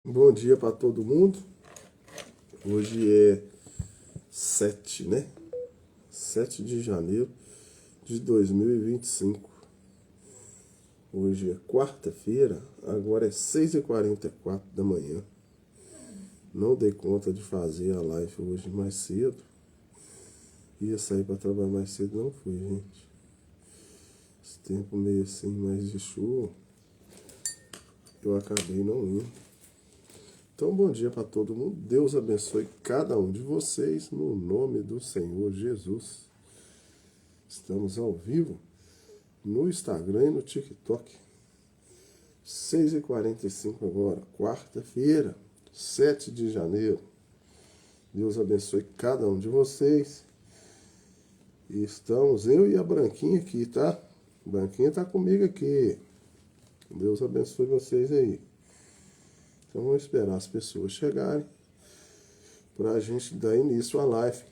Bom dia para todo mundo. Hoje é 7, né? 7 de janeiro de 2025. Hoje é quarta-feira, agora é 6h44 da manhã. Não dei conta de fazer a live hoje mais cedo. Ia sair para trabalhar mais cedo, não fui, gente. Esse tempo meio assim, mais de chuva, eu acabei não indo. Então, bom dia para todo mundo. Deus abençoe cada um de vocês, no nome do Senhor Jesus. Estamos ao vivo no Instagram e no TikTok. 6h45 agora, quarta-feira, 7 de janeiro. Deus abençoe cada um de vocês. E estamos eu e a Branquinha aqui, tá? A Branquinha tá comigo aqui. Deus abençoe vocês aí. Então vamos esperar as pessoas chegarem para a gente dar início à live.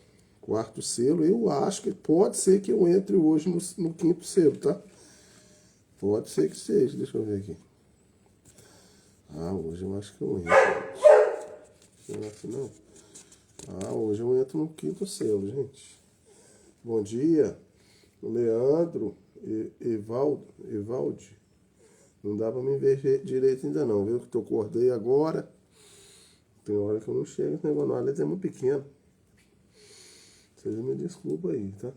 Quarto selo, eu acho que pode ser que eu entre hoje no quinto selo, tá? Pode ser que seja, deixa eu ver aqui. Hoje eu acho que eu entro. Não acho não. Hoje eu entro no quinto selo, gente. Bom dia, Leandro, Evaldi. Não dá pra me ver direito ainda não, viu? Que eu acordei agora. Tem hora que eu não chego, esse negócio a letra é muito pequeno. Vocês me desculpam aí, tá?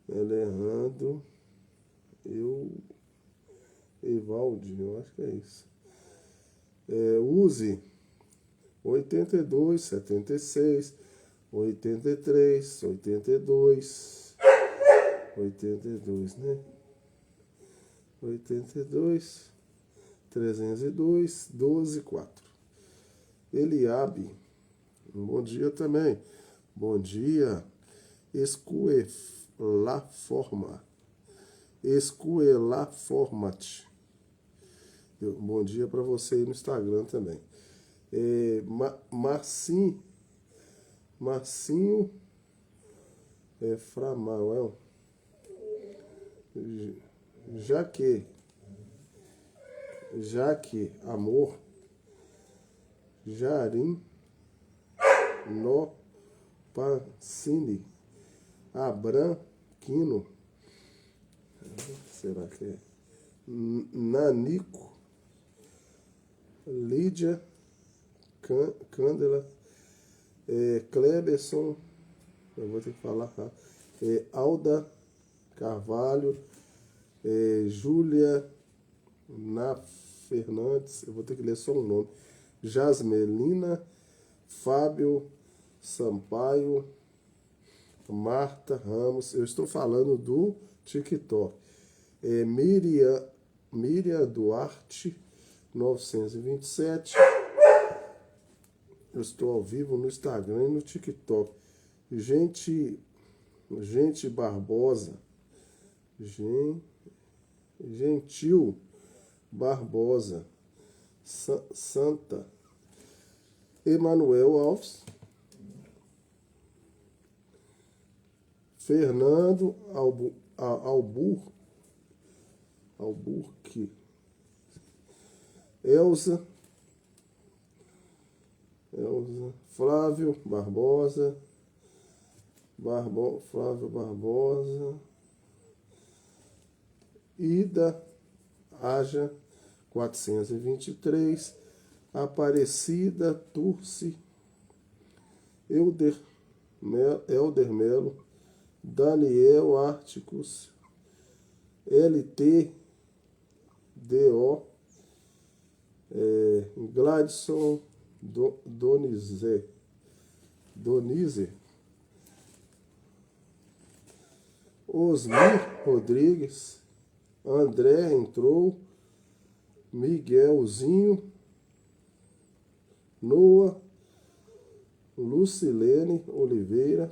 Leandro, Evaldi, eu acho que é isso. Use 82, 76, 83, 82, 82, né? 82, 302, 12, 4. Eliabe, um bom dia também. Bom dia. Escuelaformat. Bom dia para você aí no Instagram também. Marcinho Framael. Jaque Amor. Jarim No Pancini. Abram Quino. Será que é? Nanico. Lídia Cândela. Kleberson. Eu vou ter que falar, tá? Alda Carvalho. Júlia Fernandes. Eu vou ter que ler só o nome. Jasmelina. Fábio Sampaio. Marta Ramos. Eu estou falando do TikTok. Miriam Duarte 927. Eu estou ao vivo no Instagram e no TikTok. Gente Barbosa. Gentil Barbosa. Santa. Emanuel Alves. Fernando Alburque. Elza. Flávio Barbosa. Flávio Barbosa. Ida Aja 423. Aparecida Turci. Elder Melo. Daniel Árticos. LTDO. Gladson Donizé. Osmir Rodrigues. André entrou. Miguelzinho. Noah. Lucilene Oliveira.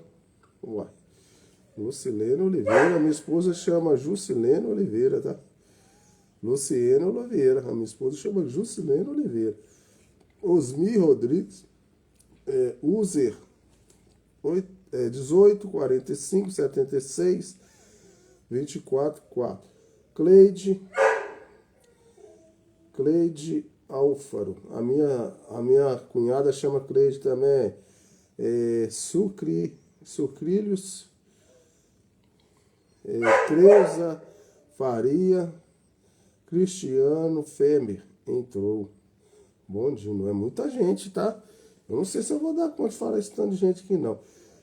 Lucilene Oliveira. Minha esposa chama Jusilene Oliveira, tá? Luciene Oliveira. A minha esposa chama Jusilene Oliveira. Osmir Rodrigues. User 18, 45, 76, 24, 4. Cleide Álfaro. A minha cunhada chama Cleide também. Sucrilhos. Creuza Faria. Cristiano Femer entrou. Bom dia, não é muita gente, tá? Eu não sei se eu vou dar conta de falar esse tanto de gente aqui, não.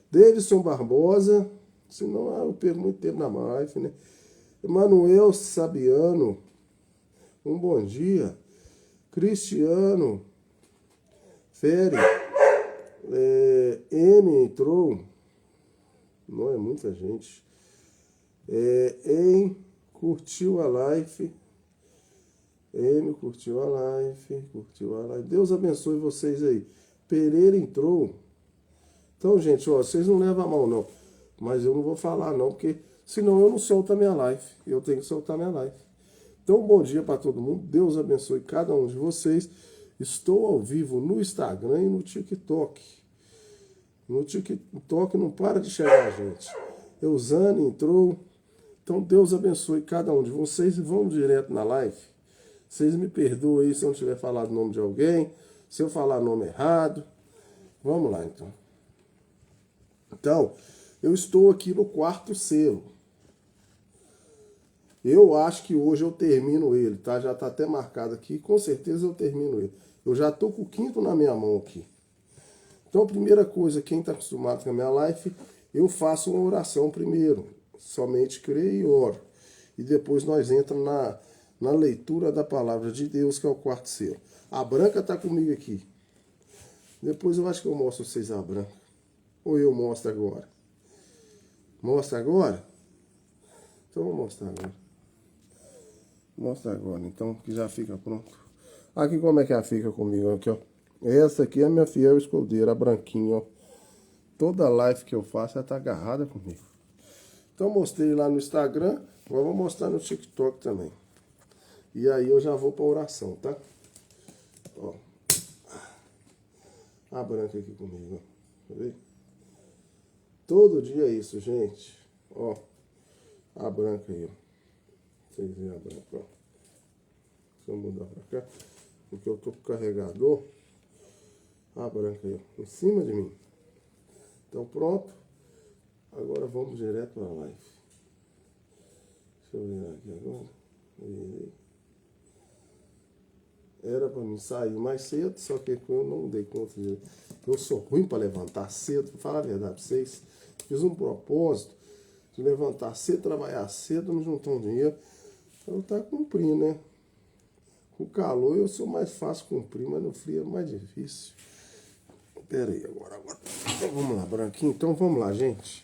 Davidson Barbosa, senão eu perco muito tempo na live, né? Emanuel Sabiano, um bom dia. Cristiano Fere, M entrou, não é muita gente. Curtiu a live. M curtiu a live. Deus abençoe vocês aí. Pereira entrou. Então, gente, ó, vocês não levam a mão, não. Mas eu não vou falar, não, porque senão eu não solto a minha live. Eu tenho que soltar a minha live. Então, bom dia para todo mundo. Deus abençoe cada um de vocês. Estou ao vivo no Instagram e no TikTok. No TikTok não para de chegar, gente. Eusane entrou. Então, Deus abençoe cada um de vocês e vamos direto na live. Vocês me perdoem aí se eu não tiver falado o nome de alguém, se eu falar nome errado. Vamos lá, então. Então, eu estou aqui no quarto selo. Eu acho que hoje eu termino ele, tá? Já tá até marcado aqui, com certeza eu termino ele. Eu já tô com o quinto na minha mão aqui. Então, a primeira coisa, quem está acostumado com a minha live, eu faço uma oração primeiro. Somente creio e oro. E depois nós entramos na leitura da palavra de Deus, que é o quarto selo. A Branca está comigo aqui. Depois eu acho que eu mostro vocês a Branca. Ou eu mostro agora? Mostra agora? Então eu vou mostrar agora. Mostra agora, então, que já fica pronto. Aqui como é que ela fica comigo, aqui, ó. Essa aqui é a minha fiel escudeira, a Branquinha, ó. Toda live que eu faço, ela tá agarrada comigo. Então mostrei lá no Instagram, agora vou mostrar no TikTok também. E aí eu já vou para oração, tá? Ó. A Branca aqui comigo, ó. Tá vendo? Todo dia é isso, gente. Ó. A Branca aí, ó. Vocês veem a Branca, ó. Deixa eu mudar pra cá. Porque eu tô com o carregador. A Branca aí, ó. Em cima de mim. Então pronto. Agora vamos direto para a live. Deixa eu virar aqui agora. Era para mim sair mais cedo, só que eu não dei conta de... Eu sou ruim para levantar cedo, para falar a verdade para vocês. Fiz um propósito de levantar cedo, trabalhar cedo, não juntar um dinheiro. Então tá cumprindo, né? Com o calor eu sou mais fácil cumprir, mas no frio é mais difícil. Pera aí, agora. Então, vamos lá, Branquinho. Então vamos lá, gente.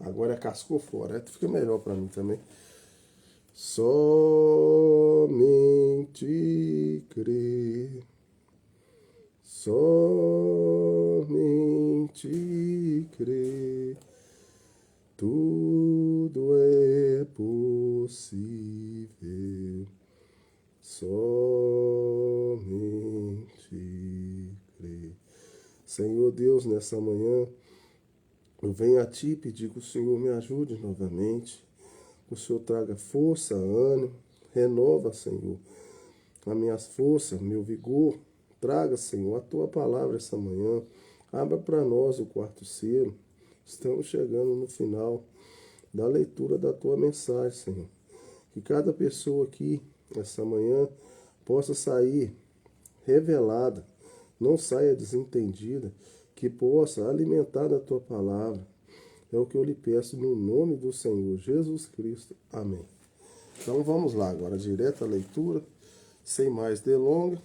Agora cascou fora, fica melhor para mim também. Somente crer, somente crer, tudo é possível. Somente crer. Senhor Deus, nessa manhã, eu venho a Ti pedir que o Senhor me ajude novamente, que o Senhor traga força, ânimo, renova, Senhor, as minhas forças, meu vigor. Traga, Senhor, a Tua palavra essa manhã. Abra para nós o quarto selo. Estamos chegando no final da leitura da Tua mensagem, Senhor. Que cada pessoa aqui, essa manhã, possa sair revelada, não saia desentendida, que possa alimentar da Tua palavra. É o que eu lhe peço no nome do Senhor Jesus Cristo. Amém. Então vamos lá agora, direto à leitura, sem mais delongas.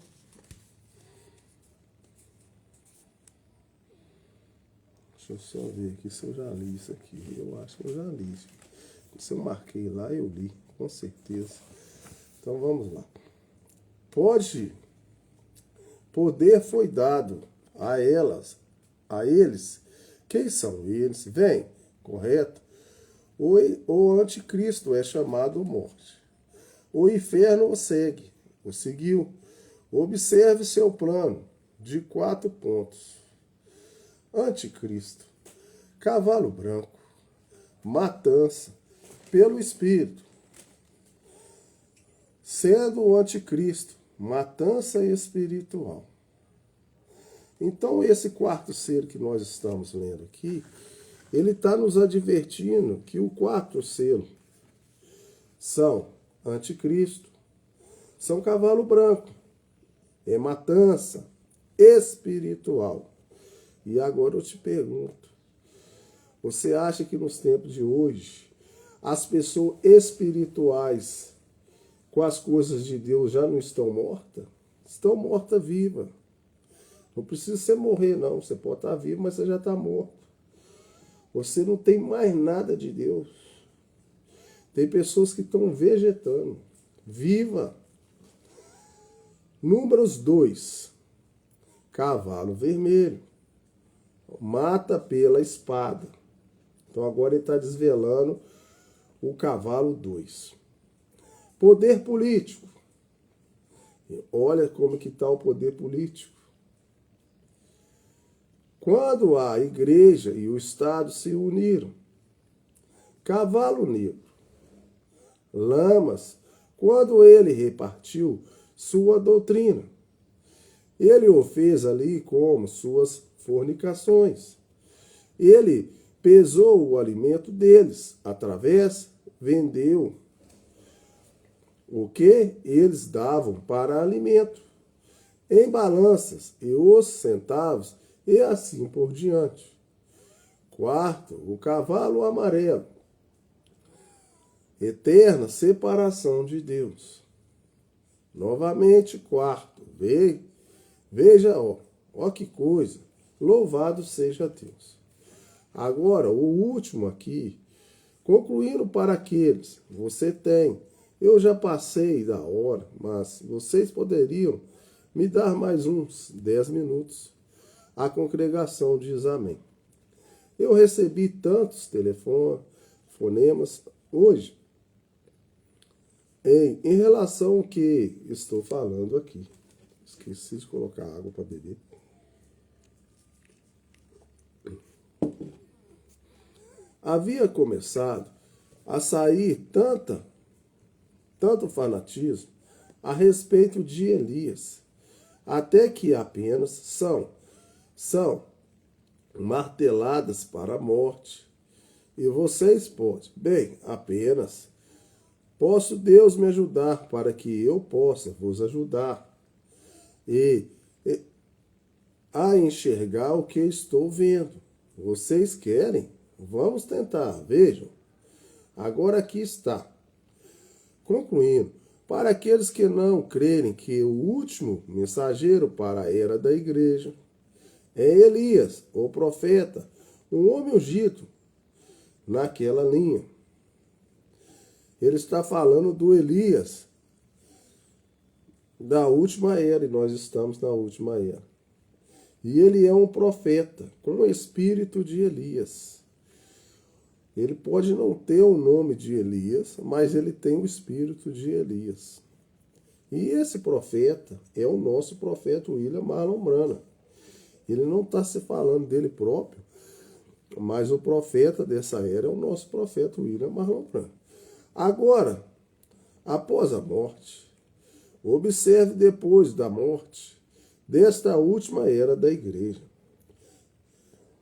Deixa eu só ver aqui se eu já li isso aqui. Eu acho que eu já li. Se eu marquei lá, eu li, com certeza. Então vamos lá. Poder foi dado a eles. Quem são eles? Vem, correto? O anticristo é chamado morte. O inferno o segue, o seguiu. Observe seu plano de 4 pontos. Anticristo, cavalo branco, matança, pelo Espírito, sendo o anticristo, matança espiritual. Então, esse quarto selo que nós estamos lendo aqui, ele está nos advertindo que o quarto selo são anticristo, são cavalo branco, é matança espiritual. E agora eu te pergunto, você acha que nos tempos de hoje, as pessoas espirituais com as coisas de Deus já não estão mortas? Estão mortas vivas. Não precisa você morrer, não. Você pode estar vivo, mas você já está morto. Você não tem mais nada de Deus. Tem pessoas que estão vegetando. Viva! Números 2. Cavalo vermelho. Mata pela espada. Então agora ele está desvelando o cavalo 2. Poder político. Olha como que está o poder político. Quando a igreja e o Estado se uniram. Cavalo negro. Lamas, quando ele repartiu sua doutrina. Ele o fez ali como suas fornicações. Ele pesou o alimento deles, através, vendeu o que eles davam para alimento, em balanças e os centavos, e assim por diante. Quarto, o cavalo amarelo. Eterna separação de Deus. Novamente, quarto. Veja, ó que coisa. Louvado seja Deus. Agora, o último aqui, concluindo para aqueles, você tem, eu já passei da hora, mas vocês poderiam me dar mais uns 10 minutos. A congregação diz amém. Eu recebi tantos telefonemas hoje em relação ao que estou falando aqui. Esqueci de colocar água para beber. Havia começado a sair tanto fanatismo a respeito de Elias, até que apenas são marteladas para a morte. E vocês podem, apenas posso Deus me ajudar para que eu possa vos ajudar e a enxergar o que estou vendo. Vocês querem? Vamos tentar, vejam. Agora aqui está. Concluindo, para aqueles que não crerem que o último mensageiro para a era da igreja é Elias, o profeta, um homem ungido naquela linha. Ele está falando do Elias da última era, e nós estamos na última era. E ele é um profeta com o espírito de Elias. Ele pode não ter o nome de Elias, mas ele tem o espírito de Elias. E esse profeta é o nosso profeta William Marlon Branham. Ele não está se falando dele próprio, mas o profeta dessa era é o nosso profeta William Marlon Branham. Agora, após a morte, observe depois da morte desta última era da igreja.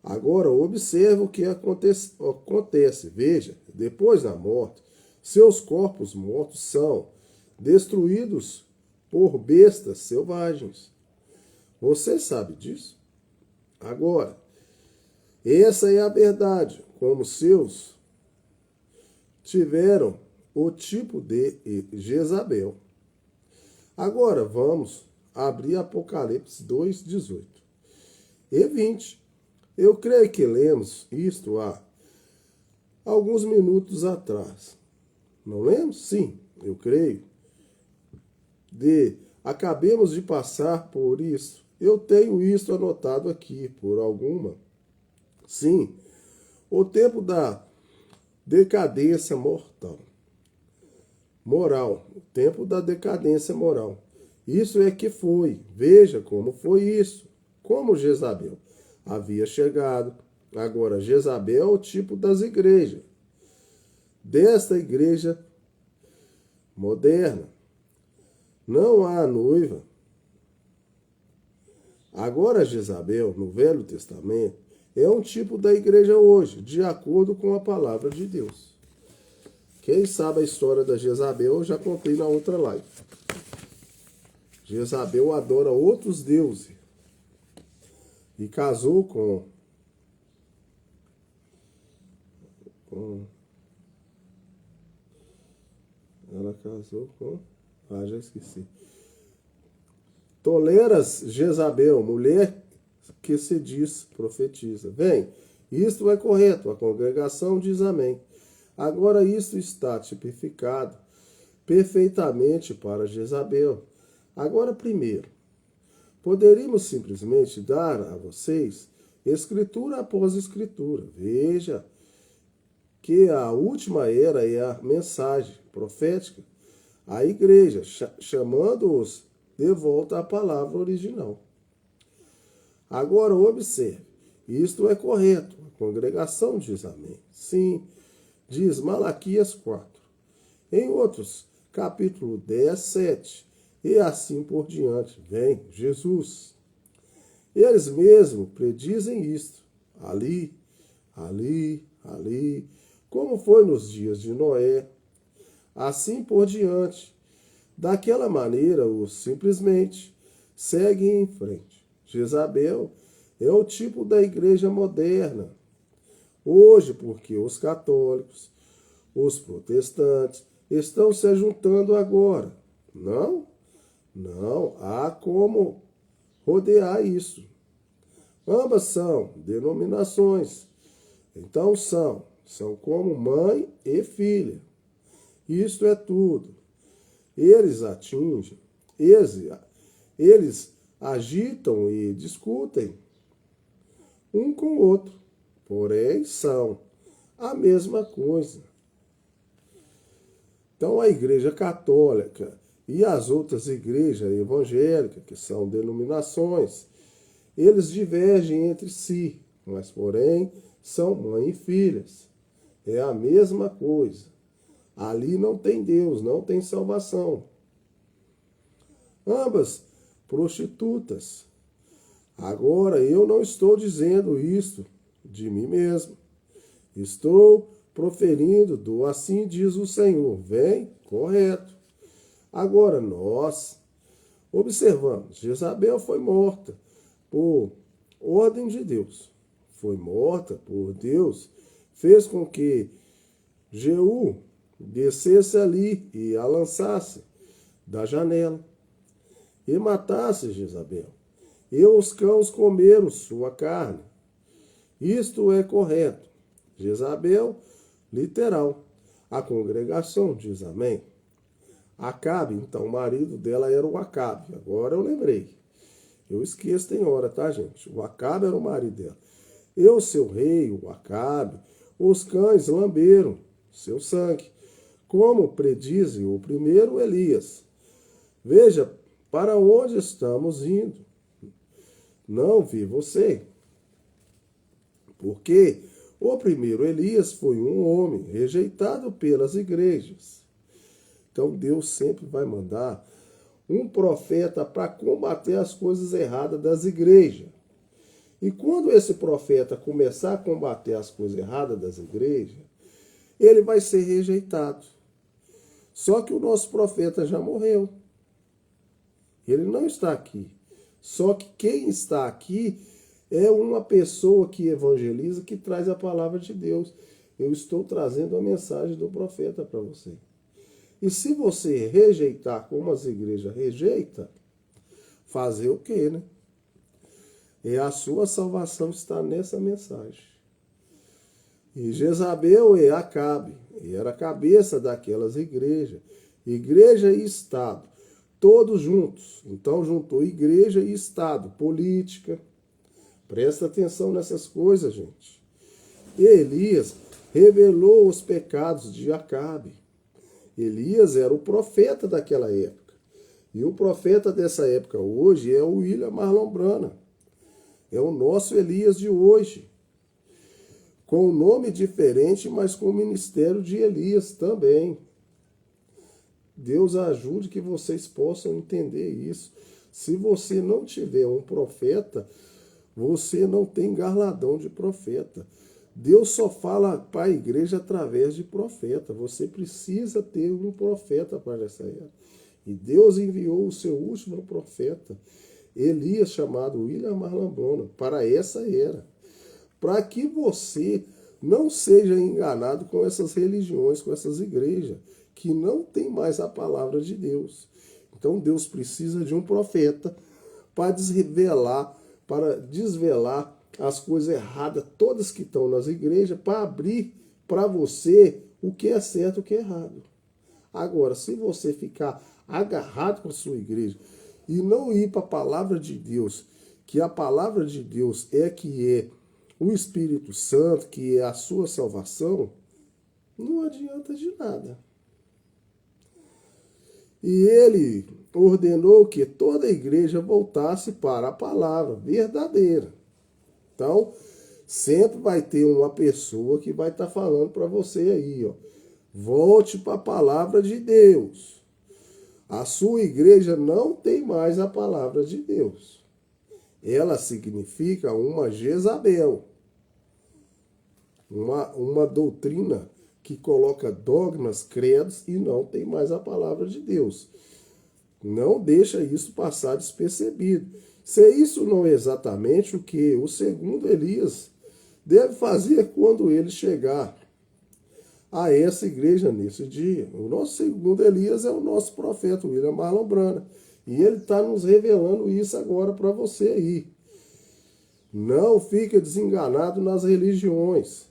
Agora, observe o que acontece. Veja, depois da morte, seus corpos mortos são destruídos por bestas selvagens. Você sabe disso? Agora, essa é a verdade, como seus tiveram o tipo de Jezabel. Agora vamos abrir Apocalipse 2:18 e 20. Eu creio que lemos isto há alguns minutos atrás. Não lemos? Sim, eu creio. Acabemos de passar por isso. Eu tenho isso anotado aqui por alguma. Sim, o tempo da decadência moral, o tempo da decadência moral. Isso é que foi. Veja como foi isso. Como Jezabel havia chegado. Agora, Jezabel é o tipo das igrejas. Desta igreja moderna. Não há noiva. Agora, Jezabel, no Velho Testamento, é um tipo da igreja hoje, de acordo com a palavra de Deus. Quem sabe a história da Jezabel, eu já contei na outra live. Jezabel adora outros deuses e casou com ela casou com... já esqueci. Toleras Jezabel, mulher que se diz profetiza. Vem, isto é correto, a congregação diz amém. Agora isto está tipificado perfeitamente para Jezabel. Agora, primeiro, poderíamos simplesmente dar a vocês escritura após escritura. Veja que a última era é a mensagem profética à igreja, chamando-os de volta à palavra original. Agora observe, isto é correto, a congregação diz amém. Sim, diz Malaquias 4. Em outros, capítulo 10, 7, e assim por diante, vem Jesus. Eles mesmos predizem isto, ali, como foi nos dias de Noé, assim por diante. Daquela maneira, os simplesmente seguem em frente. Jezabel é o tipo da igreja moderna. Hoje, porque os católicos, os protestantes, estão se juntando agora. Não, há como rodear isso. Ambas são denominações. Então são como mãe e filha. Isto é tudo. Eles atingem, eles agitam e discutem um com o outro, porém são a mesma coisa. Então a Igreja Católica e as outras igrejas evangélicas, que são denominações, eles divergem entre si, mas porém são mãe e filhas. É a mesma coisa. Ali não tem Deus, não tem salvação. Ambas prostitutas. Agora, eu não estou dizendo isto de mim mesmo. Estou proferindo do assim diz o Senhor. Vem, correto. Agora, nós observamos, Jezabel foi morta por ordem de Deus. Foi morta por Deus. Fez com que Jeú descesse ali e a lançasse da janela e matasse Jezabel. E os cães comeram sua carne. Isto é correto. Jezabel, literal. A congregação diz amém. Acabe, então, o marido dela era o Acabe. Agora eu lembrei. Eu esqueço, tem hora, tá, gente? O Acabe era o marido dela. E o seu rei, o Acabe, os cães lamberam seu sangue, como predizem o primeiro Elias. Veja para onde estamos indo. Não vi você. Porque o primeiro Elias foi um homem rejeitado pelas igrejas. Então Deus sempre vai mandar um profeta para combater as coisas erradas das igrejas. E quando esse profeta começar a combater as coisas erradas das igrejas, ele vai ser rejeitado. Só que o nosso profeta já morreu. Ele não está aqui. Só que quem está aqui é uma pessoa que evangeliza, que traz a palavra de Deus. Eu estou trazendo a mensagem do profeta para você. E se você rejeitar como as igrejas rejeitam, fazer o quê, né? E a sua salvação está nessa mensagem. E Jezabel é Acabe, e era a cabeça daquelas igrejas. Igreja e Estado, todos juntos. Então juntou igreja e Estado, política. Presta atenção nessas coisas, gente. E Elias revelou os pecados de Acabe. Elias era o profeta daquela época. E o profeta dessa época hoje é o William Marlon Branham. É o nosso Elias de hoje. Com um nome diferente, mas com o ministério de Elias também. Deus ajude que vocês possam entender isso. Se você não tiver um profeta, você não tem galardão de profeta. Deus só fala para a igreja através de profeta. Você precisa ter um profeta para essa era. E Deus enviou o seu último profeta, Elias, chamado William Marlon Branham, para essa era. Para que você não seja enganado com essas religiões, com essas igrejas, que não tem mais a palavra de Deus. Então Deus precisa de um profeta para desvelar as coisas erradas, todas que estão nas igrejas, para abrir para você o que é certo e o que é errado. Agora, se você ficar agarrado com a sua igreja e não ir para a palavra de Deus, que a palavra de Deus que é o Espírito Santo, que é a sua salvação, não adianta de nada. E ele ordenou que toda a igreja voltasse para a palavra verdadeira. Então, sempre vai ter uma pessoa que vai estar falando para você aí, ó, volte para a palavra de Deus. A sua igreja não tem mais a palavra de Deus. Ela significa uma Jezabel, uma doutrina que coloca dogmas, credos e não tem mais a palavra de Deus. Não deixa isso passar despercebido. Se isso não é exatamente o que o segundo Elias deve fazer quando ele chegar a essa igreja nesse dia. O nosso segundo Elias é o nosso profeta, William Marlon Branham. E ele está nos revelando isso agora para você aí. Não fica desenganado nas religiões.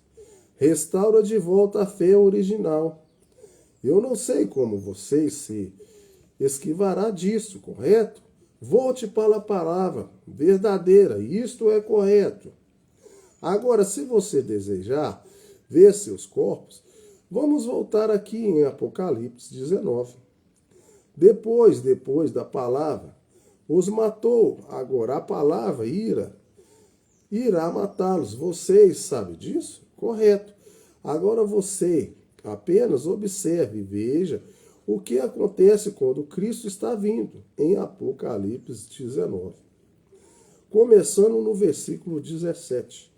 Restaura de volta a fé original. Eu não sei como você se esquivará disso, correto? Volte para a palavra verdadeira. Isto é correto. Agora, se você desejar ver seus corpos, vamos voltar aqui em Apocalipse 19. Depois da palavra, os matou. Agora a palavra irá matá-los. Vocês sabem disso? Correto. Agora você apenas observe e veja o que acontece quando Cristo está vindo, em Apocalipse 19. Começando no versículo 17.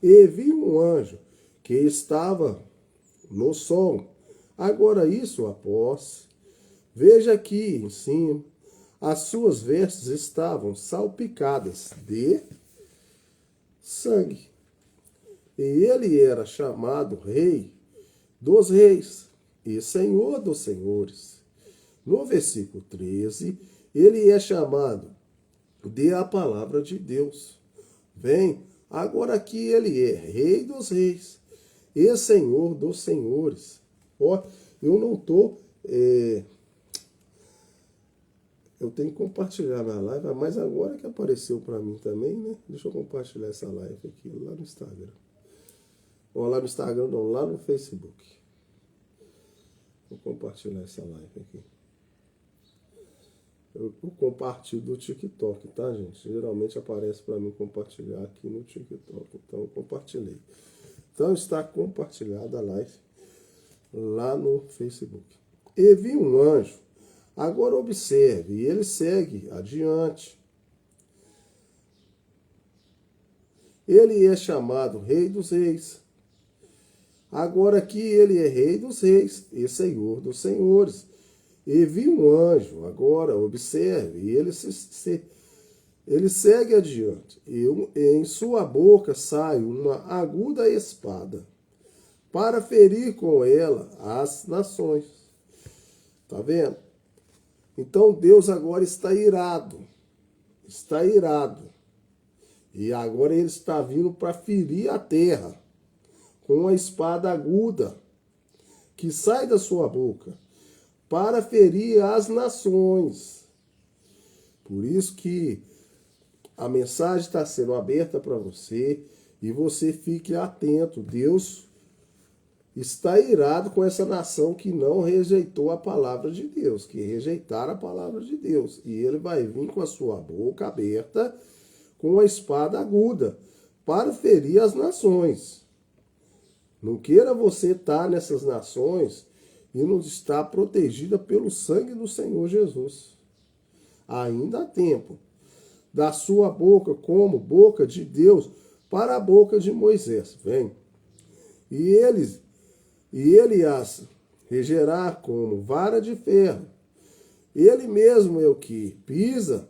E vi um anjo que estava no sol. Agora isso após. Veja aqui em cima, as suas vestes estavam salpicadas de sangue. E ele era chamado Rei dos Reis e Senhor dos Senhores. No versículo 13, ele é chamado de a palavra de Deus. Bem, agora aqui ele é Rei dos Reis e Senhor dos Senhores. Ó, eu não estou... Eu tenho que compartilhar na live, mas agora que apareceu para mim também, né? Deixa eu compartilhar essa live aqui lá no Instagram. Ou lá no Instagram, não, lá no Facebook. Vou compartilhar essa live aqui. Eu compartilho do TikTok, tá, gente? Geralmente aparece para mim compartilhar aqui no TikTok. Então eu compartilhei. Então está compartilhada a live lá no Facebook. E vi um anjo. Agora observe, e ele segue adiante. Ele é chamado Rei dos Reis. Agora aqui ele é Rei dos Reis e Senhor dos Senhores. E vi um anjo, agora observe, e ele segue adiante. E em sua boca sai uma aguda espada, para ferir com ela as nações. Tá vendo? Então Deus agora está irado. Está irado. E agora ele está vindo para ferir a terra com uma espada aguda que sai da sua boca para ferir as nações. Por isso que a mensagem está sendo aberta para você e você fique atento. Deus está irado com essa nação que não rejeitou a palavra de Deus, que rejeitaram a palavra de Deus. E ele vai vir com a sua boca aberta, com a espada aguda, para ferir as nações. Não queira você estar nessas nações e não está protegida pelo sangue do Senhor Jesus. Ainda há tempo da sua boca como boca de Deus para a boca de Moisés. Vem. E ele as regerá como vara de ferro. Ele mesmo é o que pisa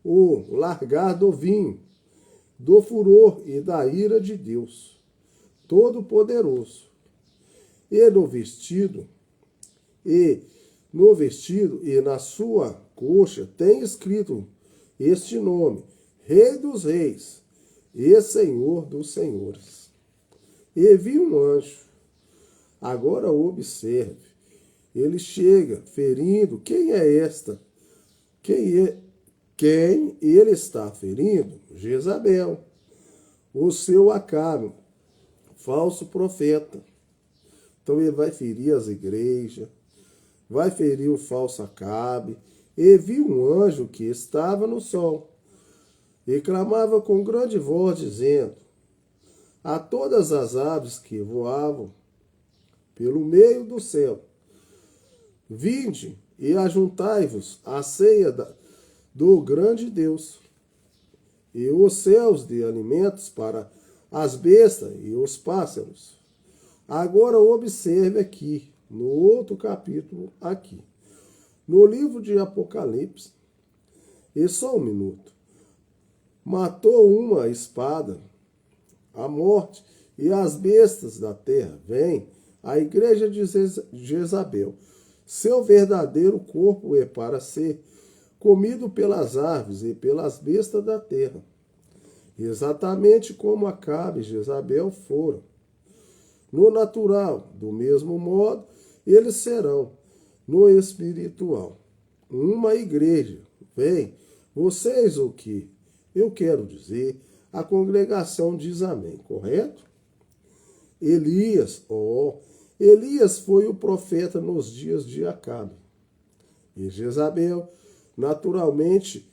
o largar do vinho, do furor e da ira de Deus Todo-Poderoso. E no vestido e na sua coxa tem escrito este nome: Rei dos Reis e Senhor dos Senhores. E vi um anjo. Agora observe. Ele chega ferindo. Quem é esta? Quem ele está ferindo? Jezabel, o seu Acabe, falso profeta. Então ele vai ferir as igrejas, vai ferir o falso Acabe. E viu um anjo que estava no sol e clamava com grande voz, dizendo a todas as aves que voavam pelo meio do céu: vinde e ajuntai-vos à ceia do grande Deus, e os céus de alimentos para as bestas e os pássaros. Agora observe aqui, no outro capítulo aqui, no livro de Apocalipse, e só um minuto, matou uma espada, a morte e as bestas da terra. Vem a igreja de Jezabel. Seu verdadeiro corpo é para ser comido pelas aves e pelas bestas da terra, exatamente como Acabe e Jezabel foram. No natural, do mesmo modo, eles serão no espiritual. Uma igreja. Vem, vocês o que eu quero dizer, a congregação diz amém, correto? Elias foi o profeta nos dias de Acabe. E Jezabel, naturalmente,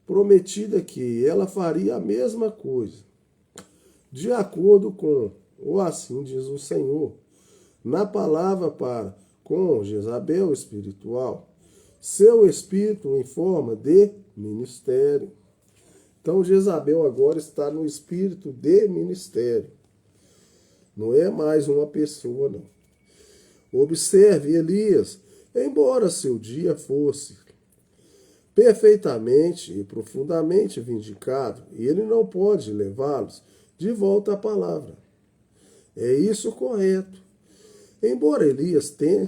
prometida que ela faria a mesma coisa. De acordo com o assim diz o Senhor, na palavra com Jezabel espiritual, seu espírito em forma de ministério. Então Jezabel agora está no espírito de ministério. Não é mais uma pessoa, não. Observe Elias, embora seu dia fosse perfeitamente e profundamente vindicado, ele não pode levá-los de volta à palavra. É isso correto. Embora Elias tem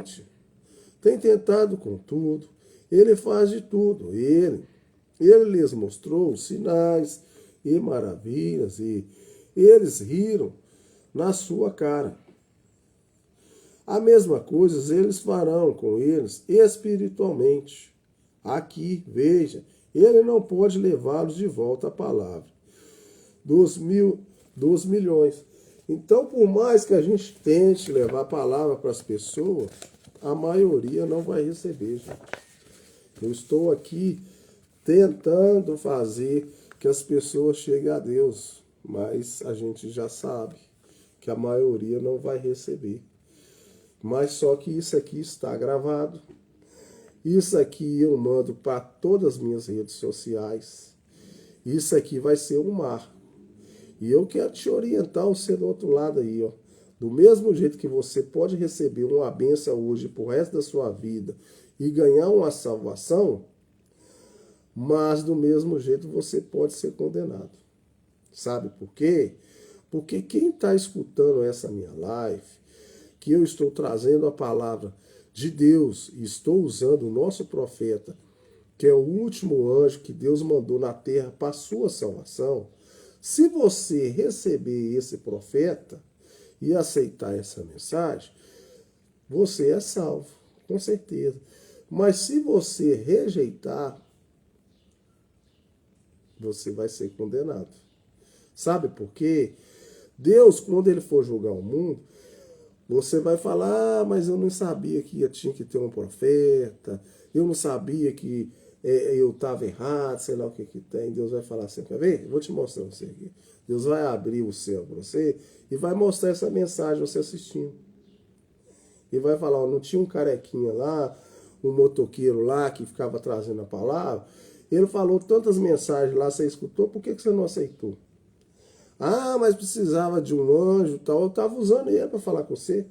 tentado com tudo, ele faz de tudo. Ele lhes mostrou sinais e maravilhas, e eles riram na sua cara. A mesma coisa eles farão com eles espiritualmente. Aqui, veja, ele não pode levá-los de volta à palavra dos milhões. Então, por mais que a gente tente levar a palavra para as pessoas, a maioria não vai receber, gente. Eu estou aqui tentando fazer que as pessoas cheguem a Deus, mas a gente já sabe que a maioria não vai receber. Mas só que isso aqui está gravado. Isso aqui eu mando para todas as minhas redes sociais. Isso aqui vai ser um mar. E eu quero te orientar você do outro lado aí, ó. Do mesmo jeito que você pode receber uma bênção hoje pro resto da sua vida e ganhar uma salvação, mas do mesmo jeito você pode ser condenado. Sabe por quê? Porque quem está escutando essa minha live, que eu estou trazendo a palavra de Deus e estou usando o nosso profeta, que é o último anjo que Deus mandou na terra para a sua salvação, se você receber esse profeta e aceitar essa mensagem, você é salvo, com certeza. Mas se você rejeitar, você vai ser condenado. Sabe por quê? Deus, quando ele for julgar o mundo, você vai falar, mas eu não sabia que tinha que ter um profeta, eu não sabia que eu estava errado, sei lá o que tem. Deus vai falar assim, quer ver? Vou te mostrar você aqui. Deus vai abrir o céu para você e vai mostrar essa mensagem você assistindo. Ele vai falar, ó, não tinha um carequinha lá, um motoqueiro lá que ficava trazendo a palavra? Ele falou tantas mensagens lá, você escutou, por que você não aceitou? Ah, mas precisava de um anjo e tal. Eu estava usando ele para falar com você.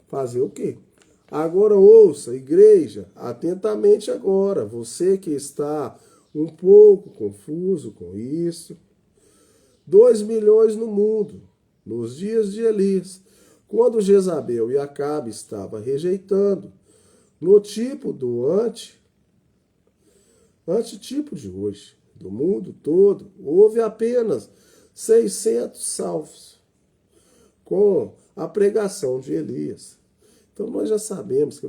Fazer o quê? Agora ouça, igreja, atentamente agora. Você que está um pouco confuso com isso. 2 milhões no mundo, nos dias de Elias, quando Jezabel e Acabe estavam rejeitando, no tipo do antitipo de hoje, do mundo todo, houve apenas 600 salvos com a pregação de Elias. Então nós já sabemos que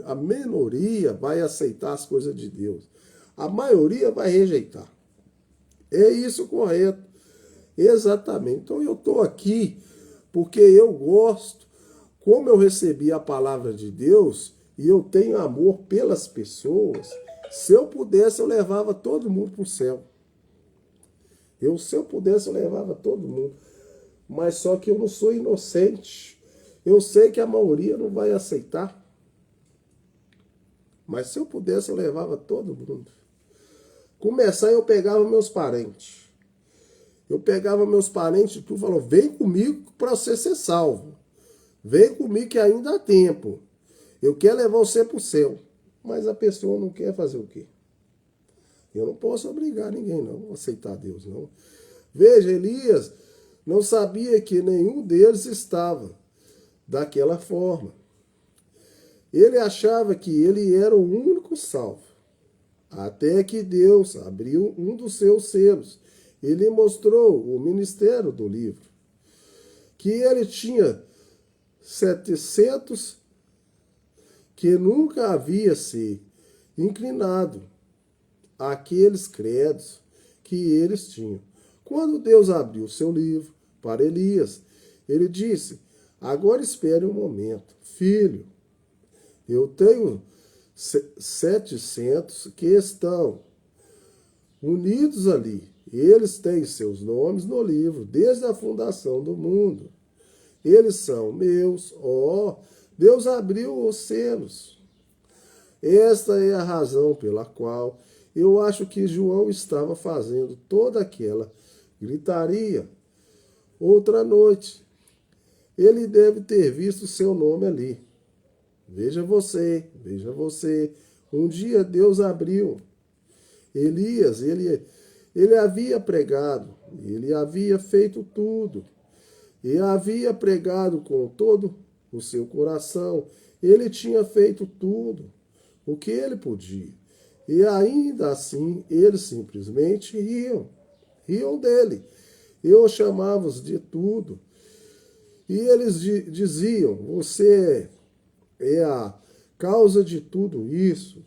a minoria vai aceitar as coisas de Deus. A maioria vai rejeitar. É isso correto. Exatamente. Então eu estou aqui porque eu gosto, como eu recebi a palavra de Deus e eu tenho amor pelas pessoas, se eu pudesse eu levava todo mundo para o céu. Se eu pudesse eu levava todo mundo. Mas só que eu não sou inocente. Eu sei que a maioria não vai aceitar. Mas se eu pudesse eu levava todo mundo. Começar eu pegava meus parentes. Eu pegava meus parentes e tu falou, vem comigo para você ser salvo. Vem comigo que ainda há tempo. Eu quero levar você para o céu. Mas a pessoa não quer fazer o quê? Eu não posso obrigar ninguém não a aceitar Deus, não. Veja, Elias não sabia que nenhum deles estava daquela forma. Ele achava que ele era o único salvo. Até que Deus abriu um dos seus selos. Ele mostrou o ministério do livro. Que ele tinha 700 que nunca havia se inclinado àqueles credos que eles tinham. Quando Deus abriu o seu livro para Elias, ele disse, agora espere um momento. Filho, eu tenho 700 que estão unidos ali. Eles têm seus nomes no livro, desde a fundação do mundo. Eles são meus. Deus abriu os selos. Esta é a razão pela qual eu acho que João estava fazendo toda aquela gritaria. Outra noite, ele deve ter visto seu nome ali. Veja você. Um dia Deus abriu. Elias, ele havia pregado, ele havia feito tudo. E havia pregado com todo o seu coração. Ele tinha feito tudo o que ele podia. E ainda assim, eles simplesmente riam dele. Eu chamava-os de tudo. E eles diziam, você é a causa de tudo isso.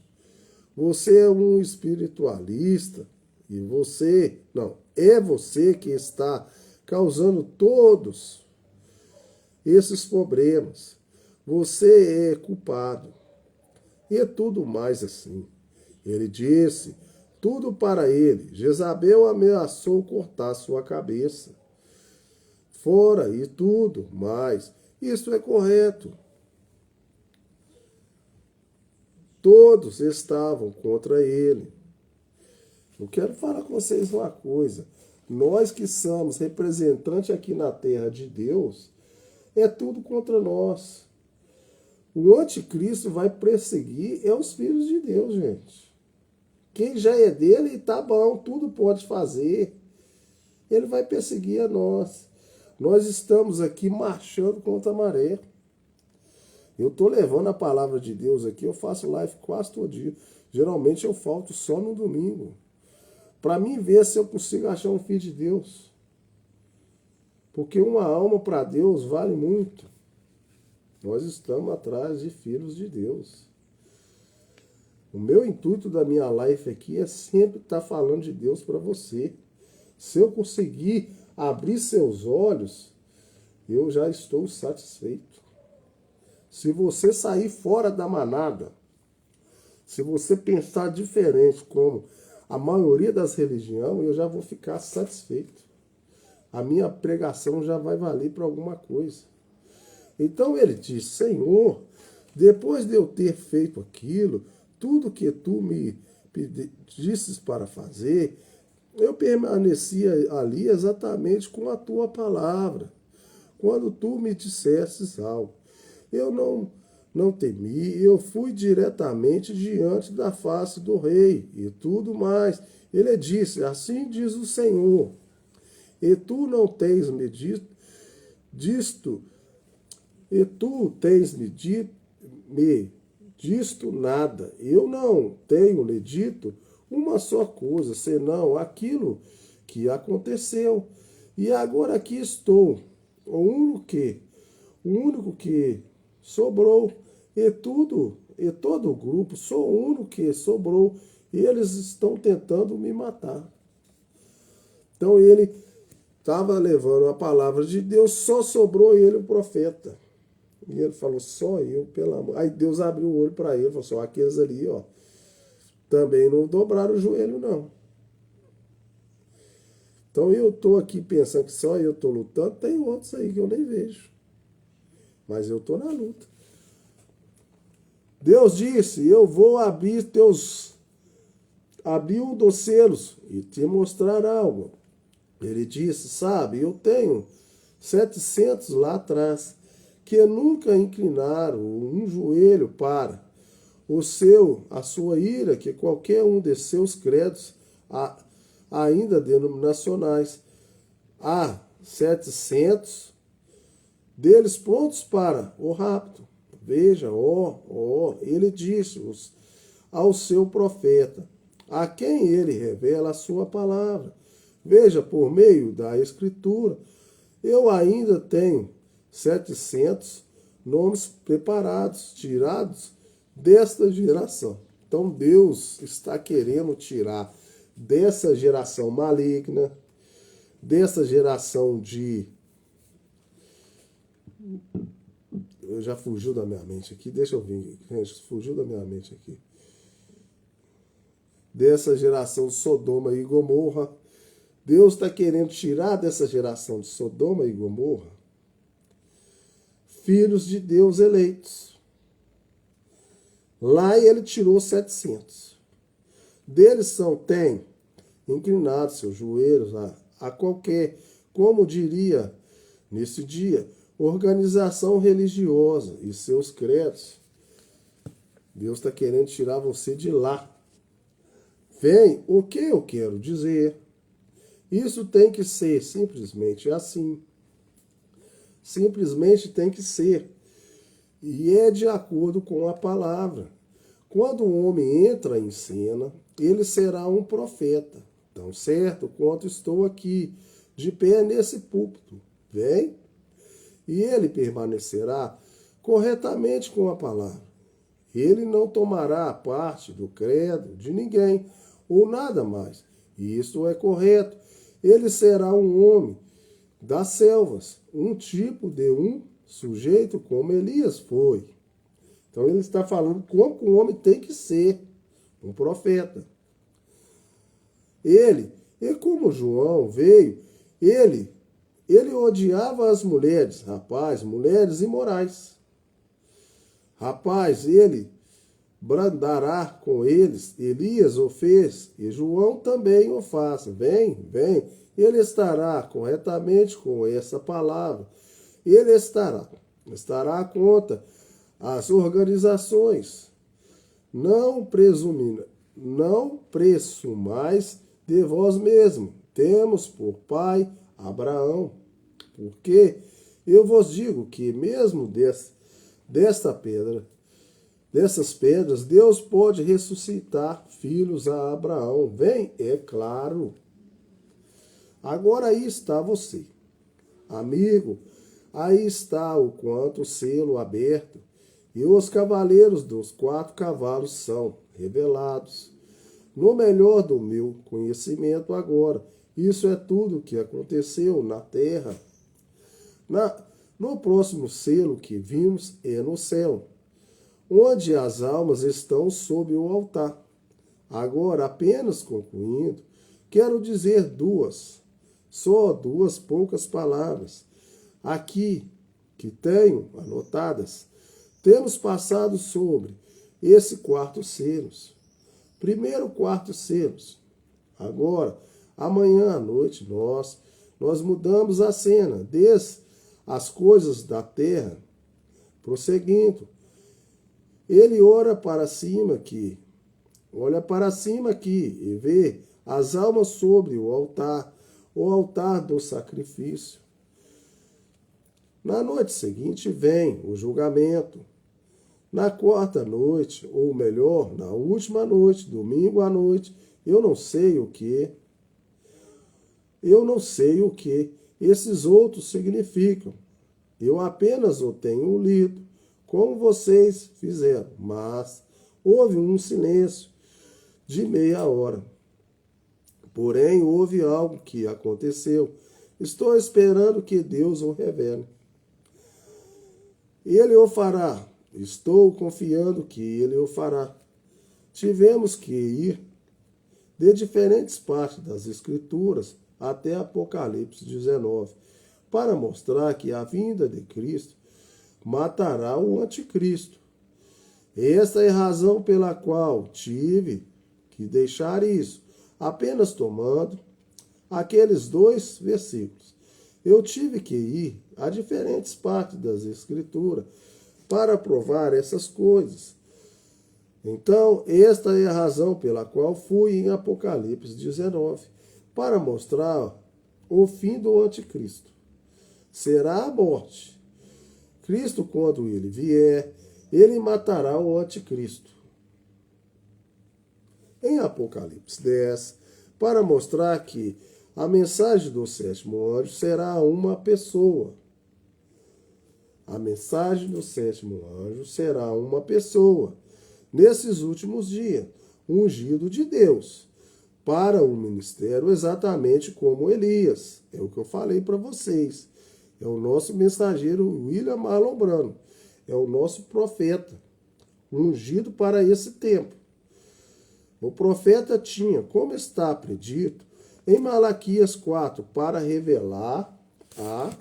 Você é um espiritualista. E é você que está causando todos esses problemas. Você é culpado. E tudo mais assim. Ele disse tudo para ele. Jezabel ameaçou cortar sua cabeça. Fora e tudo mais. Isso é correto. Todos estavam contra ele. Eu quero falar com vocês uma coisa. Nós que somos representantes aqui na terra de Deus, é tudo contra nós. O anticristo vai perseguir os filhos de Deus, gente. Quem já é dele, tá bom, tudo pode fazer. Ele vai perseguir a nós. Nós estamos aqui marchando contra a maré. Eu estou levando a palavra de Deus aqui, eu faço live quase todo dia. Geralmente eu falto só no domingo. Para mim ver se eu consigo achar um filho de Deus. Porque uma alma para Deus vale muito. Nós estamos atrás de filhos de Deus. O meu intuito da minha live aqui é sempre estar falando de Deus para você. Se eu conseguir abrir seus olhos, eu já estou satisfeito. Se você sair fora da manada, se você pensar diferente como a maioria das religiões, eu já vou ficar satisfeito. a minha pregação já vai valer para alguma coisa. Então ele disse: Senhor, depois de eu ter feito aquilo, tudo que tu me pedisses para fazer, eu permanecia ali exatamente com a tua palavra. Quando tu me dissesses algo, eu não temi, eu fui diretamente diante da face do rei e tudo mais. Ele disse: assim diz o Senhor, e tu não tens me dito disto, e tu tens me disto nada. Eu não tenho lhe dito uma só coisa, senão aquilo que aconteceu. E agora aqui estou, o único que sobrou, e todo o grupo, sou o único que sobrou, e eles estão tentando me matar. Então ele estava levando a palavra de Deus, só sobrou ele, o profeta. E ele falou: só eu, pelo amor. Aí Deus abriu o olho para ele, falou: só aqueles ali, ó, também não dobraram o joelho, não. Então eu estou aqui pensando que só eu estou lutando, tem outros aí que eu nem vejo. Mas eu estou na luta. Deus disse: eu vou abrir um dos selos e te mostrar algo. Ele disse: sabe, eu tenho 700 lá atrás, que nunca inclinaram um joelho para a sua ira, que qualquer um de seus credos, ainda denominacionais, há 700 deles prontos para o rapto. Veja, ele disse ao seu profeta, a quem ele revela a sua palavra. Veja, por meio da Escritura, eu ainda tenho 700 nomes preparados, tirados desta geração. Então Deus está querendo tirar dessa geração maligna, dessa geração de... Já fugiu da minha mente aqui, deixa eu vir, gente, fugiu da minha mente aqui. Dessa geração de Sodoma e Gomorra. Deus está querendo tirar dessa geração de Sodoma e Gomorra filhos de Deus eleitos. Lá ele tirou 700. Deles têm inclinado seus joelhos a qualquer, como diria nesse dia, organização religiosa e seus credos. Deus está querendo tirar você de lá. Vem, o que eu quero dizer? Isso tem que ser simplesmente assim. Simplesmente tem que ser. E é de acordo com a palavra. Quando um homem entra em cena, ele será um profeta. Tão certo quanto estou aqui, de pé nesse púlpito. Vem. E ele permanecerá corretamente com a palavra. Ele não tomará parte do credo de ninguém, ou nada mais. E isto é correto. Ele será um homem das selvas, um tipo de um sujeito como Elias foi. Então ele está falando como um homem tem que ser, um profeta. E como João veio, ele odiava as mulheres, mulheres imorais. Ele brandará com eles, Elias o fez, e João também o faz. Vem, ele estará corretamente com essa palavra. Ele estará contra as organizações. Não presumais de vós mesmo. Temos por pai Abraão. Porque eu vos digo que mesmo dessas pedras, Deus pode ressuscitar filhos a Abraão. Vem, é claro. Agora aí está você, amigo. Aí está o quanto o selo aberto, e os cavaleiros dos 4 cavalos são revelados. No melhor do meu conhecimento agora, isso é tudo que aconteceu na terra. No próximo selo que vimos é no céu, onde as almas estão sob o altar. Agora, apenas concluindo, quero dizer 2 só duas poucas palavras aqui que tenho anotadas. Temos passado sobre esse quarto selos. Primeiro quarto selos. Agora, amanhã à noite, nós mudamos a cena, desde as coisas da terra, prosseguindo. Ele olha para cima aqui e vê as almas sobre o altar do sacrifício. Na noite seguinte vem o julgamento. Na quarta noite, ou melhor, na última noite, domingo à noite, eu não sei o que esses outros significam. Eu apenas o tenho lido, como vocês fizeram, mas houve um silêncio de meia hora. Porém, houve algo que aconteceu. Estou esperando que Deus o revele. Ele o fará. Estou confiando que ele o fará. Tivemos que ir de diferentes partes das Escrituras até Apocalipse 19, para mostrar que a vinda de Cristo matará o anticristo. Esta é a razão pela qual tive que deixar isso, apenas tomando aqueles 2 versículos. Eu tive que ir a diferentes partes das Escrituras para provar essas coisas. Então, esta é a razão pela qual fui em Apocalipse 19, para mostrar o fim do anticristo. Será a morte. Cristo, quando ele vier, ele matará o anticristo. Em Apocalipse 10, para mostrar que a mensagem do 7º anjo será uma pessoa. A mensagem do 7º anjo será uma pessoa. Nesses últimos dias, ungido de Deus, para o ministério exatamente como Elias. É o que eu falei para vocês. É o nosso mensageiro William Marlon Branham. É o nosso profeta, ungido para esse tempo. O profeta tinha, como está predito, em Malaquias 4, para revelar a...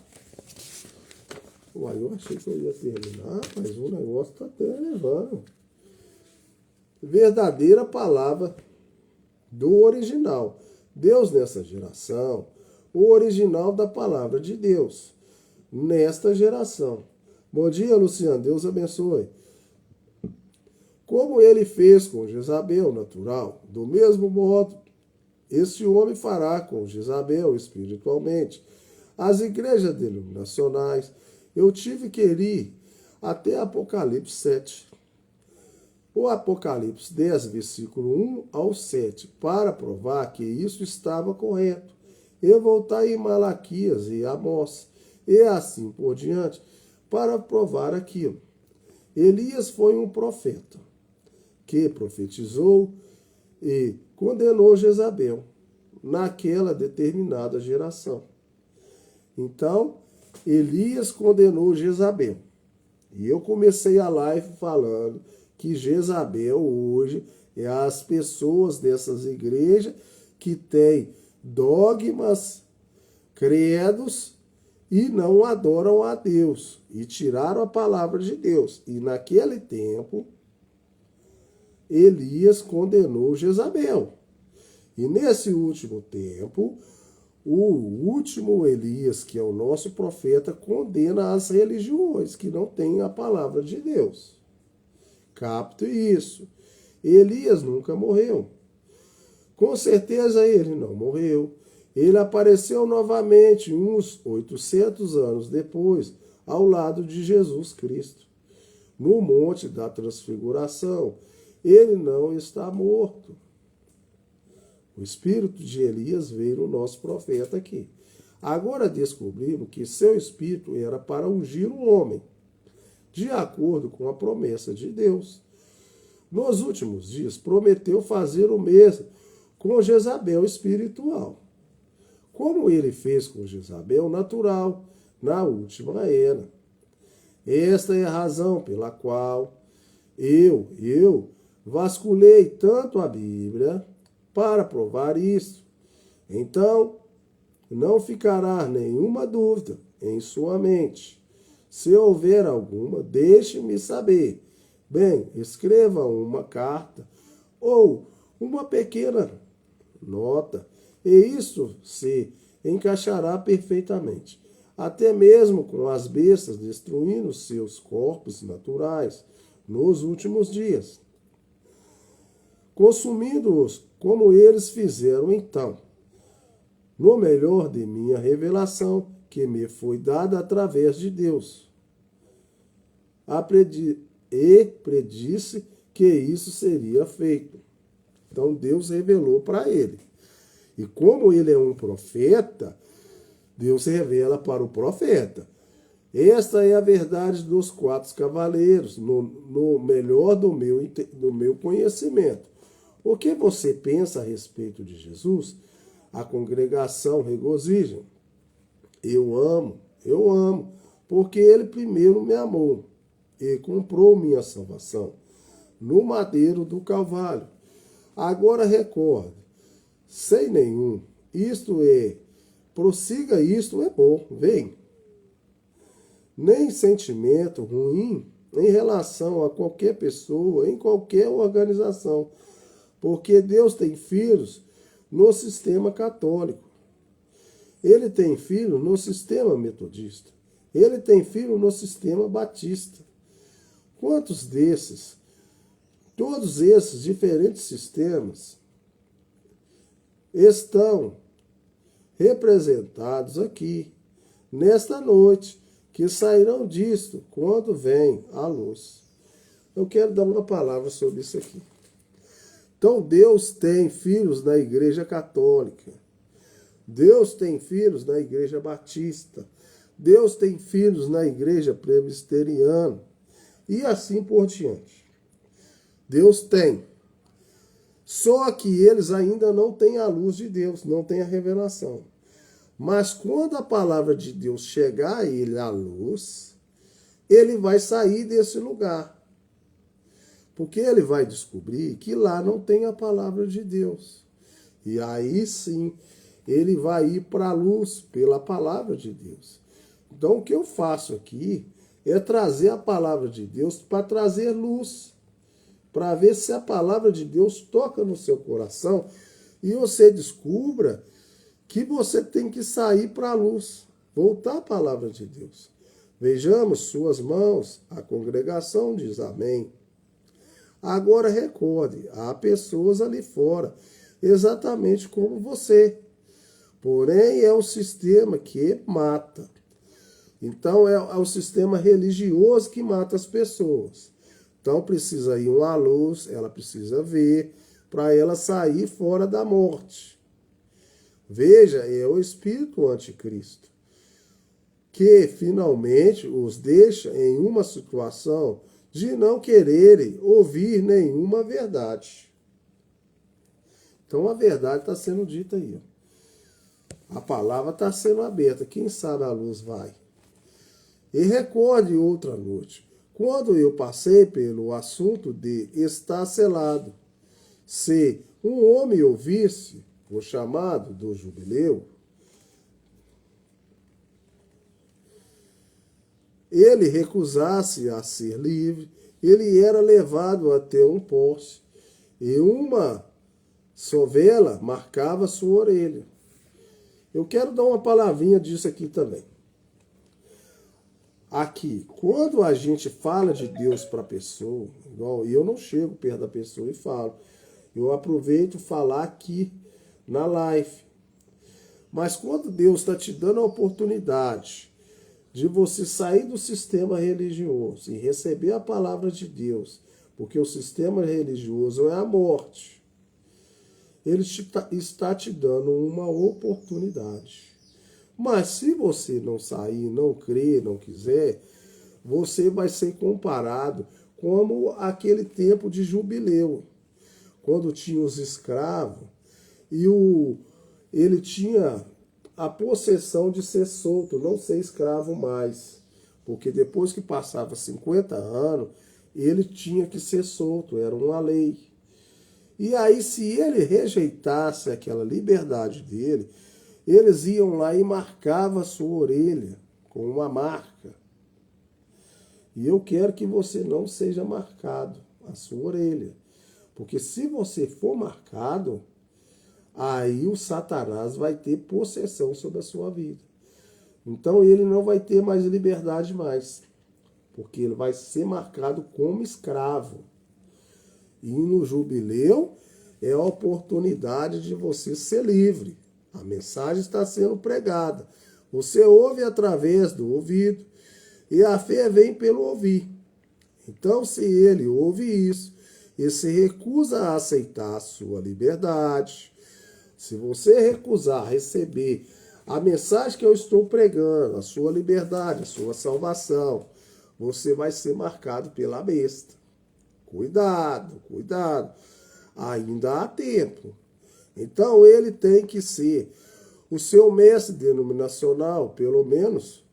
Uai, eu achei que eu ia terminar, mas o negócio está até levando. Verdadeira palavra do original. Deus nessa geração, o original da palavra de Deus, nesta geração. Bom dia, Luciano, Deus abençoe. Como ele fez com Jezabel natural, do mesmo modo, este homem fará com Jezabel espiritualmente. As igrejas denominacionais, eu tive que ir até Apocalipse 7. O Apocalipse 10, versículo 1 ao 7, para provar que isso estava correto. E voltar em Malaquias e Amós, e assim por diante, para provar aquilo. Elias foi um profeta que profetizou e condenou Jezabel naquela determinada geração. Então, Elias condenou Jezabel. E eu comecei a live falando que Jezabel hoje é as pessoas dessas igrejas que têm dogmas, credos e não adoram a Deus e tiraram a palavra de Deus. E naquele tempo, Elias condenou Jezabel. E nesse último tempo, o último Elias, que é o nosso profeta, condena as religiões que não têm a palavra de Deus. Capte isso. Elias nunca morreu. Com certeza ele não morreu. Ele apareceu novamente uns 800 anos depois, ao lado de Jesus Cristo, no Monte da Transfiguração. Ele não está morto. O espírito de Elias veio no nosso profeta aqui. Agora descobrimos que seu espírito era para ungir um homem, de acordo com a promessa de Deus. Nos últimos dias, prometeu fazer o mesmo com Jezabel espiritual, como ele fez com Jezabel natural na última era. Esta é a razão pela qual eu vasculhei tanto a Bíblia para provar isso. Então, não ficará nenhuma dúvida em sua mente. Se houver alguma, deixe-me saber. Bem, escreva uma carta ou uma pequena nota, e isso se encaixará perfeitamente. Até mesmo com as bestas destruindo seus corpos naturais nos últimos dias, consumindo-os como eles fizeram então, no melhor de minha revelação, que me foi dada através de Deus. E predisse que isso seria feito. Então Deus revelou para ele. E como ele é um profeta, Deus revela para o profeta. Esta é a verdade dos 4 cavaleiros, no melhor do meu conhecimento. O que você pensa a respeito de Jesus? A congregação regozija. Eu amo, porque ele primeiro me amou e comprou minha salvação no madeiro do Calvário. Agora recorde, sem nenhum, prossiga, isto é bom, vem. Nem sentimento ruim em relação a qualquer pessoa, em qualquer organização, porque Deus tem filhos no sistema católico. Ele tem filho no sistema metodista. Ele tem filho no sistema batista. Quantos desses, todos esses diferentes sistemas estão representados aqui, nesta noite, que sairão disto quando vem a luz. Eu quero dar uma palavra sobre isso aqui. Então, Deus tem filhos na Igreja Católica. Deus tem filhos na Igreja Batista. Deus tem filhos na Igreja Presbiteriana. E assim por diante. Deus tem. Só que eles ainda não têm a luz de Deus, não têm a revelação. Mas quando a palavra de Deus chegar a ele à luz, ele vai sair desse lugar. Porque ele vai descobrir que lá não tem a palavra de Deus. E aí sim, ele vai ir para a luz pela palavra de Deus. Então o que eu faço aqui é trazer a palavra de Deus para trazer luz. Para ver se a palavra de Deus toca no seu coração e você descubra que você tem que sair para a luz, voltar à palavra de Deus. Vejamos suas mãos, a congregação diz amém. Agora recorde, há pessoas ali fora, exatamente como você. Porém, é o sistema que mata. Então, é o sistema religioso que mata as pessoas. Então, precisa ir uma luz, ela precisa ver, para ela sair fora da morte. Veja, é o espírito anticristo, que finalmente os deixa em uma situação de não quererem ouvir nenhuma verdade. Então, a verdade está sendo dita aí. A palavra está sendo aberta. Quem sabe a luz vai. E recorde outra noite, quando eu passei pelo assunto de estar selado. Se um homem ouvisse o chamado do jubileu, ele recusasse a ser livre, ele era levado até um poste, e uma sovela marcava sua orelha. Eu quero dar uma palavrinha disso aqui também. Aqui, quando a gente fala de Deus para a pessoa, igual eu não chego perto da pessoa e falo, eu aproveito falar aqui na live. Mas quando Deus está te dando a oportunidade de você sair do sistema religioso e receber a palavra de Deus, porque o sistema religioso é a morte, ele está te dando uma oportunidade. Mas se você não sair, não crer, não quiser, você vai ser comparado como aquele tempo de jubileu, quando tinha os escravos e ele tinha a possessão de ser solto, não ser escravo mais. Porque depois que passava 50 anos, ele tinha que ser solto, era uma lei. E aí, se ele rejeitasse aquela liberdade dele, Eles iam lá e marcavam a sua orelha com uma marca. E eu quero que você não seja marcado, a sua orelha. Porque se você for marcado, aí o Satanás vai ter possessão sobre a sua vida. Então ele não vai ter mais liberdade mais. Porque ele vai ser marcado como escravo. E no jubileu é a oportunidade de você ser livre. A mensagem está sendo pregada. Você ouve através do ouvido e a fé vem pelo ouvir. Então, se ele ouve isso e se recusa a aceitar a sua liberdade, se você recusar receber a mensagem que eu estou pregando, a sua liberdade, a sua salvação, você vai ser marcado pela besta. Cuidado, cuidado. Ainda há tempo. Então ele tem que ser o seu mestre denominacional, pelo menos,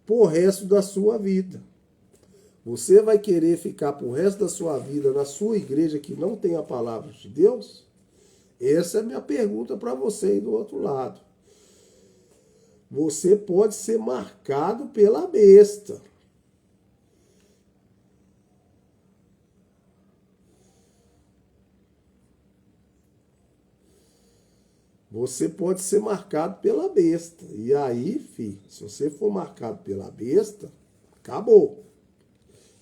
por resto da sua vida. Você vai querer ficar por resto da sua vida na sua igreja que não tem a palavra de Deus? Essa é a minha pergunta para você aí do outro lado. Você pode ser marcado pela besta. Você pode ser marcado pela besta. E aí, filho, se você for marcado pela besta, acabou.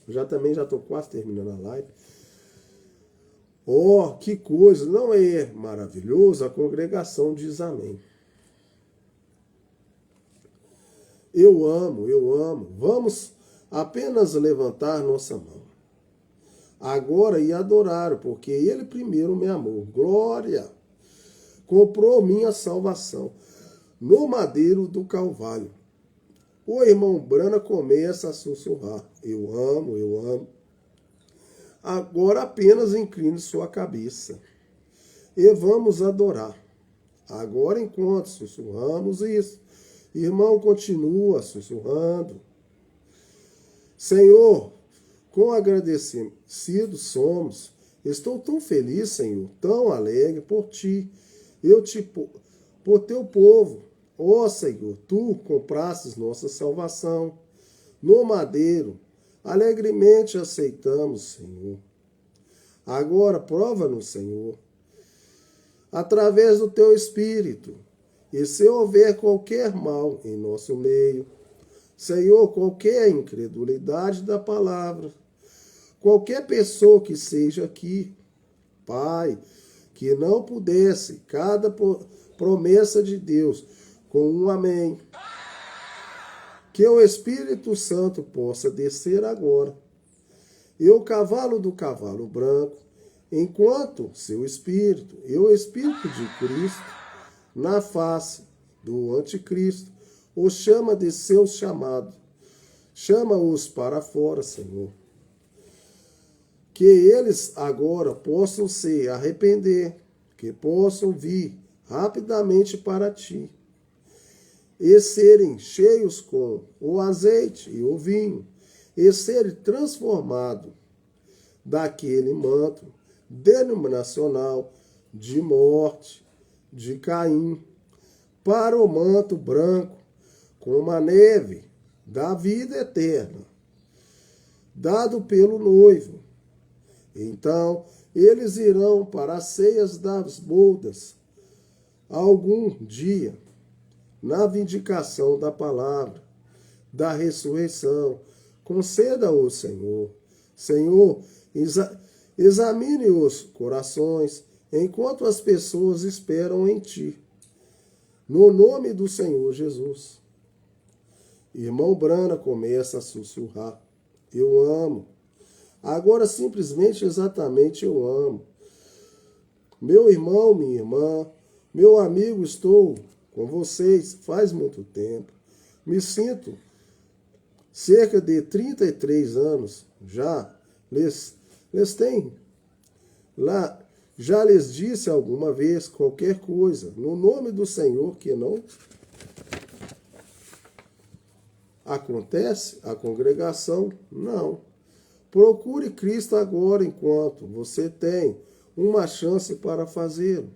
Eu já estou quase terminando a live. Oh, que coisa! Não é maravilhoso? A congregação diz amém. Eu amo, eu amo. Vamos apenas levantar nossa mão. Agora e adorar, porque ele primeiro me amou. Glória! Comprou minha salvação no madeiro do Calvário. O irmão Brana começa a sussurrar. Eu amo, eu amo. Agora apenas incline sua cabeça e vamos adorar. Agora, enquanto sussurramos isso, irmão continua sussurrando. Senhor, com agradecido somos. Estou tão feliz, Senhor, tão alegre por ti. Por teu povo, ó Senhor, tu comprastes nossa salvação no madeiro, alegremente aceitamos, Senhor. Agora prova-nos, Senhor, através do teu Espírito, e se houver qualquer mal em nosso meio, Senhor, qualquer incredulidade da palavra, qualquer pessoa que seja aqui, Pai, que não pudesse cada promessa de Deus com um amém. Que o Espírito Santo possa descer agora. E o cavalo do cavalo branco, enquanto seu Espírito e o Espírito de Cristo, na face do anticristo, os chama de seus chamados. Chama-os para fora, Senhor. Que eles agora possam se arrepender, que possam vir rapidamente para ti e serem cheios com o azeite e o vinho e serem transformados daquele manto denominacional de morte de Caim para o manto branco como a neve da vida eterna, dado pelo noivo. Então, eles irão para as ceias das bodas algum dia, na vindicação da palavra, da ressurreição. Conceda-o, Senhor. Senhor, examine os corações enquanto as pessoas esperam em ti. No nome do Senhor Jesus. Irmão Brana começa a sussurrar. Eu amo. Agora, simplesmente, exatamente, eu amo. Meu irmão, minha irmã, meu amigo, estou com vocês faz muito tempo. Me sinto cerca de 33 anos já. Já lhes disse alguma vez qualquer coisa no nome do Senhor que não acontece? A congregação, não. Procure Cristo agora enquanto você tem uma chance para fazê-lo.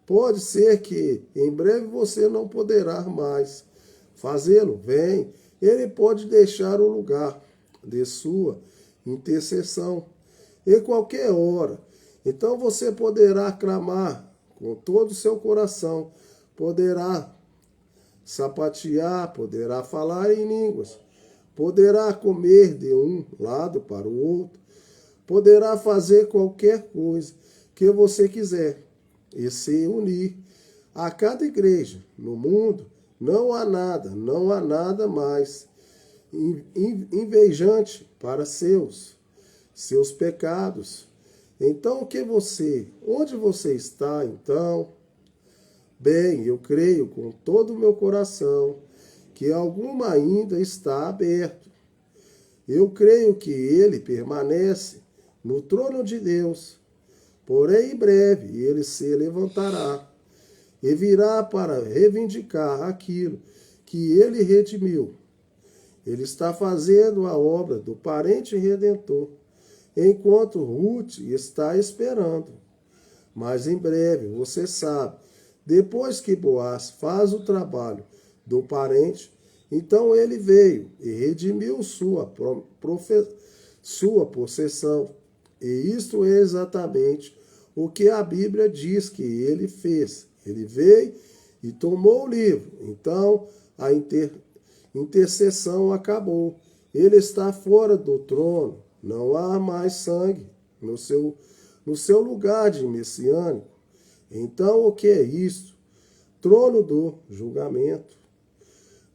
Pode ser que em breve você não poderá mais fazê-lo. Vem, ele pode deixar o lugar de sua intercessão em qualquer hora. Então você poderá clamar com todo o seu coração, poderá sapatear, poderá falar em línguas, poderá comer de um lado para o outro, poderá fazer qualquer coisa que você quiser e se unir a cada igreja no mundo. Não há nada mais invejante para seus pecados. Então, onde você está, então? Bem, eu creio com todo o meu coração que alguma ainda está aberto. Eu creio que ele permanece no trono de Deus. Porém, em breve, ele se levantará e virá para reivindicar aquilo que ele redimiu. Ele está fazendo a obra do parente redentor, enquanto Ruth está esperando. Mas em breve, você sabe, depois que Boaz faz o trabalho do parente, então ele veio e redimiu sua possessão. E isto é exatamente o que a Bíblia diz que ele fez. Ele veio e tomou o livro. Então a intercessão acabou. Ele está fora do trono. Não há mais sangue no seu lugar de messiânico. Então o que é isso? Trono do julgamento.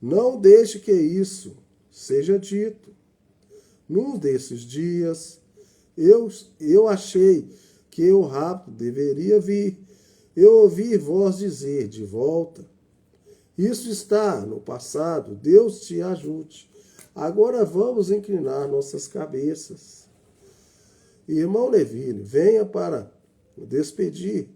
Não deixe que isso seja dito. Num desses dias, eu achei que o rapto deveria vir. Eu ouvi voz dizer de volta. Isso está no passado. Deus te ajude. Agora vamos inclinar nossas cabeças. Irmão Levine, venha para despedir.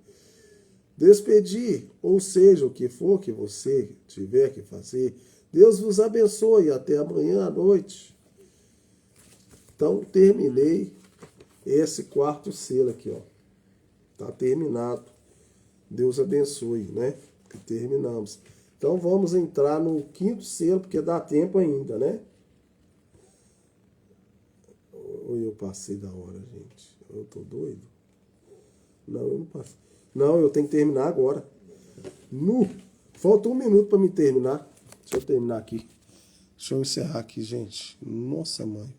Despedir, ou seja, o que for que você tiver que fazer. Deus vos abençoe. Até amanhã à noite. Então, terminei esse quarto selo aqui, ó. Tá terminado. Deus abençoe, né? E terminamos. Então, vamos entrar no quinto selo, porque dá tempo ainda, né? Ou eu passei da hora, gente? Eu tô doido? Não, eu não passei. Não, eu tenho que terminar agora. Falta 1 minuto para me terminar. Deixa eu terminar aqui. Deixa eu encerrar aqui, gente. Nossa, mãe.